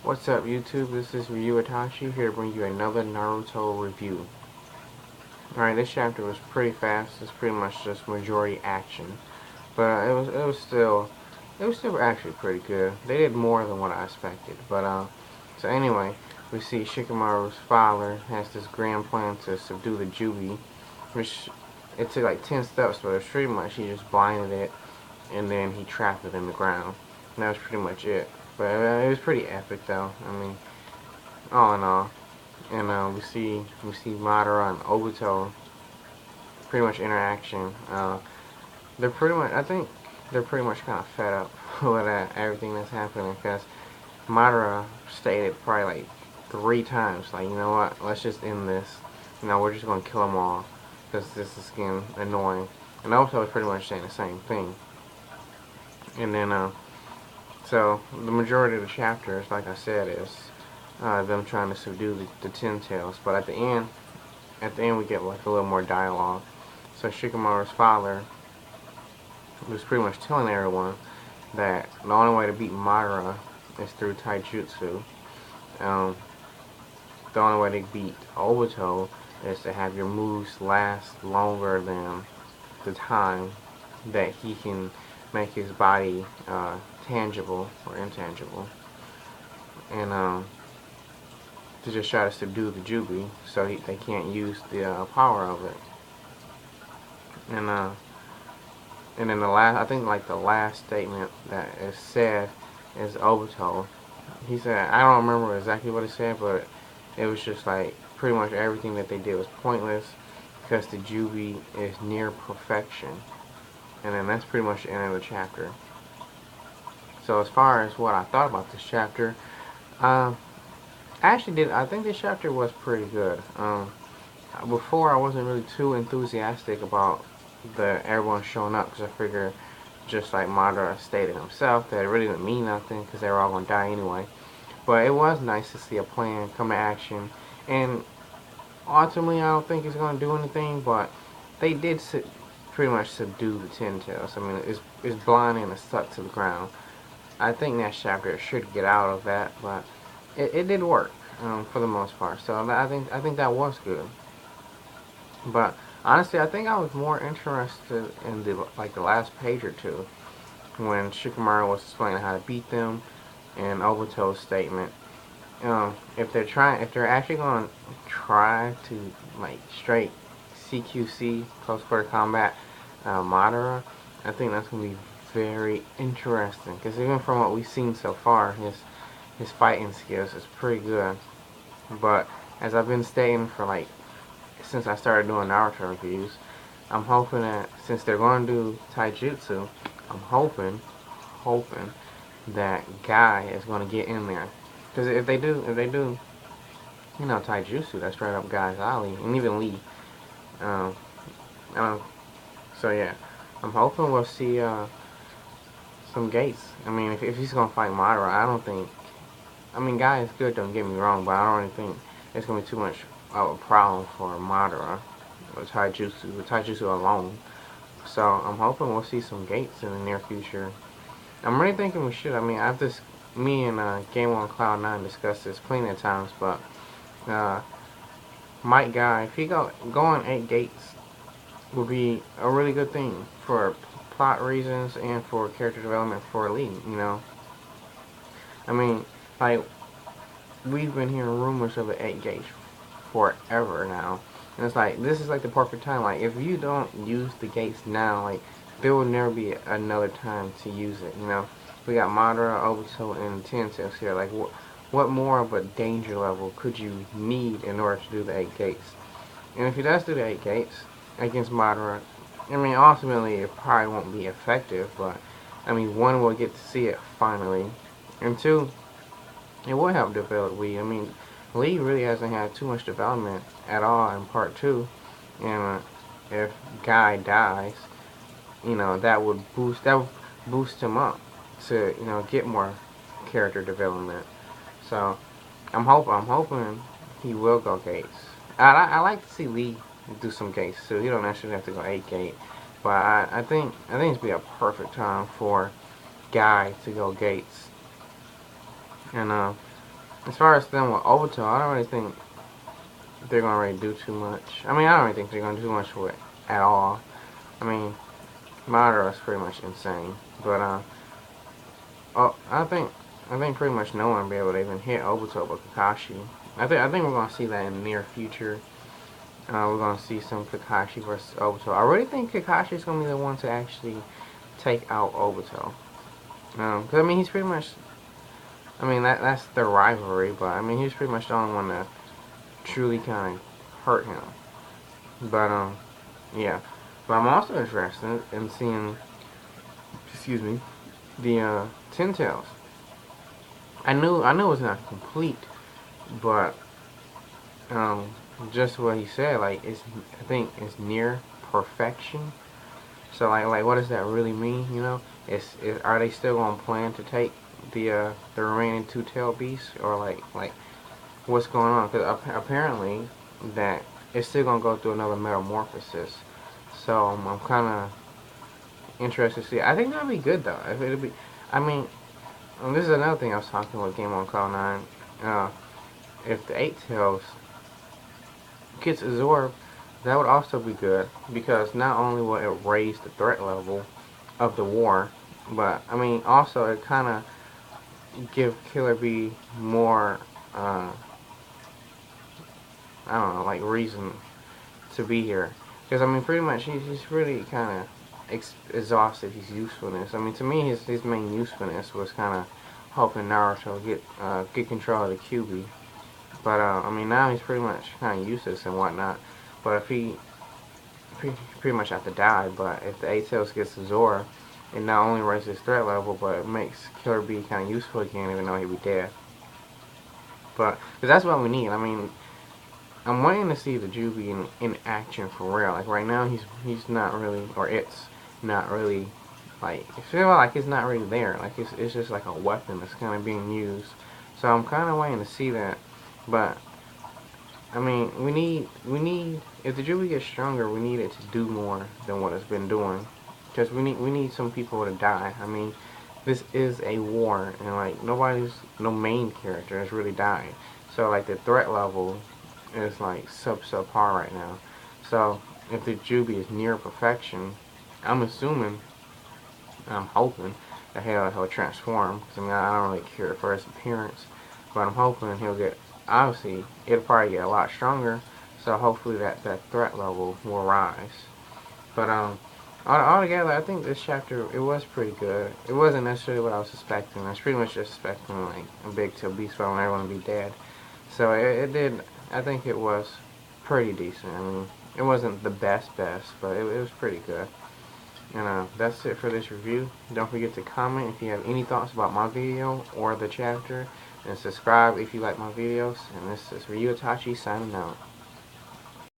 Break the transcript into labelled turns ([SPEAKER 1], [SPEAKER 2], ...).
[SPEAKER 1] What's up YouTube? This is Ryu Itachi here to bring you another Naruto review. Alright, this chapter was pretty fast. It's pretty much just majority action. But it was still actually pretty good. They did more than what I expected. So anyway, we see Shikamaru's father has this grand plan to subdue the Jubi, which it took like 10 steps, but it was pretty much he just blinded it and then he trapped it in the ground. And that was pretty much it. But it was pretty epic though. I mean, all in all. And we see Madara and Obito pretty much interaction. They're pretty much, I think they're pretty much kind of fed up with everything that's happening because Madara stated probably like 3 times, like, you know what, let's just end this. You know, we're just gonna kill them all because this is getting annoying. And Obito was pretty much saying the same thing. And then so the majority of the chapters, like I said, is them trying to subdue the Ten Tails. But at the end we get like a little more dialogue. So Shikamaru's father was pretty much telling everyone that the only way to beat Madara is through taijutsu. The only way to beat Obito is to have your moves last longer than the time that he can make his body tangible or intangible, and to just try to subdue the Jubi so they can't use the power of it. And then I think like the last statement that is said is Obito. He said, I don't remember exactly what he said, but it was just like pretty much everything that they did was pointless because the Jubi is near perfection. And then that's pretty much the end of the chapter. So as far as what I thought about this chapter, I think this chapter was pretty good. Before I wasn't really too enthusiastic about everyone showing up because I figured, just like Madara stated himself, that it really didn't mean nothing because they were all going to die anyway. But it was nice to see a plan come to action, and ultimately I don't think it's going to do anything, but they did pretty much subdue the Ten Tails. I mean, it's blind and it's stuck to the ground. I think next chapter should get out of that, but it did work for the most part. So I think that was good. But honestly, I think I was more interested in the last page or two when Shikamaru was explaining how to beat them and Obito's statement. If they're actually going to try to like straight CQC close quarter combat Madara, I think that's going to be very interesting because even from what we've seen so far, his fighting skills is pretty good. But as I've been stating for like since I started doing Naruto reviews, I'm hoping that since they're going to do taijutsu, I'm hoping that Guy is going to get in there. Because if they do, you know, taijutsu, that's right up Guy's alley, and even Lee. So yeah, I'm hoping we'll see some gates. I mean, if he's going to fight Madara, I don't think. I mean, Guy is good, don't get me wrong, but I don't really think it's going to be too much of a problem for Madara with taijutsu alone. So I'm hoping we'll see some gates in the near future. I'm really thinking we should. I mean, me and Game on Cloud 9 discussed this plenty of times, but Might Guy, if he go on 8 gates, would be a really good thing for plot reasons and for character development for Lee. You know, I mean, like we've been hearing rumors of the 8 gates forever now, and it's like this is like the perfect time. Like if you don't use the gates now, like there will never be another time to use it. You know, we got Madara, Obito, and Ten Tails here. Like what more of a danger level could you need in order to do the 8 gates? And if he does do the 8 gates against Madara, I mean ultimately it probably won't be effective, but I mean 1, we'll get to see it finally, and 2, it will help develop Lee. I mean, Lee really hasn't had too much development at all in part 2, and if Guy dies, you know, that would boost him up to, you know, get more character development. So I'm hoping he will go gates. I like to see Lee do some gates too. He don't necessarily have to go 8 gate, but I think it'd be a perfect time for Guy to go gates. And as far as them with Obito, I don't really think they're gonna really do too much. I mean, I don't really think they're gonna do too much with it at all. I mean, Madara is pretty much insane, but oh, I think pretty much no one will be able to even hit Obito but Kakashi. I think we're gonna see that in the near future. We're gonna see some Kakashi versus Obito. I really think Kakashi is gonna be the one to actually take out Obito. Cause I mean he's pretty much. I mean that's the rivalry, but I mean he's pretty much the only one that truly kind of hurt him. But yeah. But I'm also interested in seeing, excuse me, the Ten Tails. I knew it was not complete, but um, just what he said, like I think it's near perfection. So like what does that really mean? You know, are they still gonna plan to take the remaining two tail beasts, or like what's going on? Because apparently that it's still gonna go through another metamorphosis. So I'm kind of interested to see. I think that'd be good though. If it'd be, I mean, this is another thing I was talking about Game on Cloud 9. If the Eight Tails gets absorbed, that would also be good because not only will it raise the threat level of the war, but I mean also it kind of give Killer Bee more I don't know, like reason to be here. Because I mean pretty much he's really kind of exhausted his usefulness. I mean to me his main usefulness was kind of helping Naruto get control of the QB. But I mean now he's pretty much kind of useless and whatnot. But if he pretty much have to die. But if the Eight Tails gets Zora, it not only raises his threat level, but it makes Killer Bee kind of useful again, even though he'd be dead. But cause that's what we need. I mean, I'm waiting to see the Juby in action for real. Like right now, he's not really, or it's not really. Like it feels like it's not really there. Like it's just like a weapon that's kind of being used. So I'm kind of waiting to see that. But I mean, we need if the Jubilee gets stronger, we need it to do more than what it's been doing. Because we need some people to die. I mean, this is a war, and like no main character has really died. So like the threat level is like subpar right now. So if the Juby is near perfection, I'm assuming, I'm hoping that he'll transform. Cause I mean I don't really care for his appearance, but I'm hoping he'll get. Obviously, it'll probably get a lot stronger. So hopefully that threat level will rise. But altogether, I think this chapter it was pretty good. It wasn't necessarily what I was expecting. I was pretty much just expecting like a big tail beast fight when everyone would be dead. So it did. I think it was pretty decent. I mean, it wasn't the best, but it was pretty good. And that's it for this review. Don't forget to comment if you have any thoughts about my video or the chapter. And subscribe if you like my videos. And this is Ryu Itachi signing out.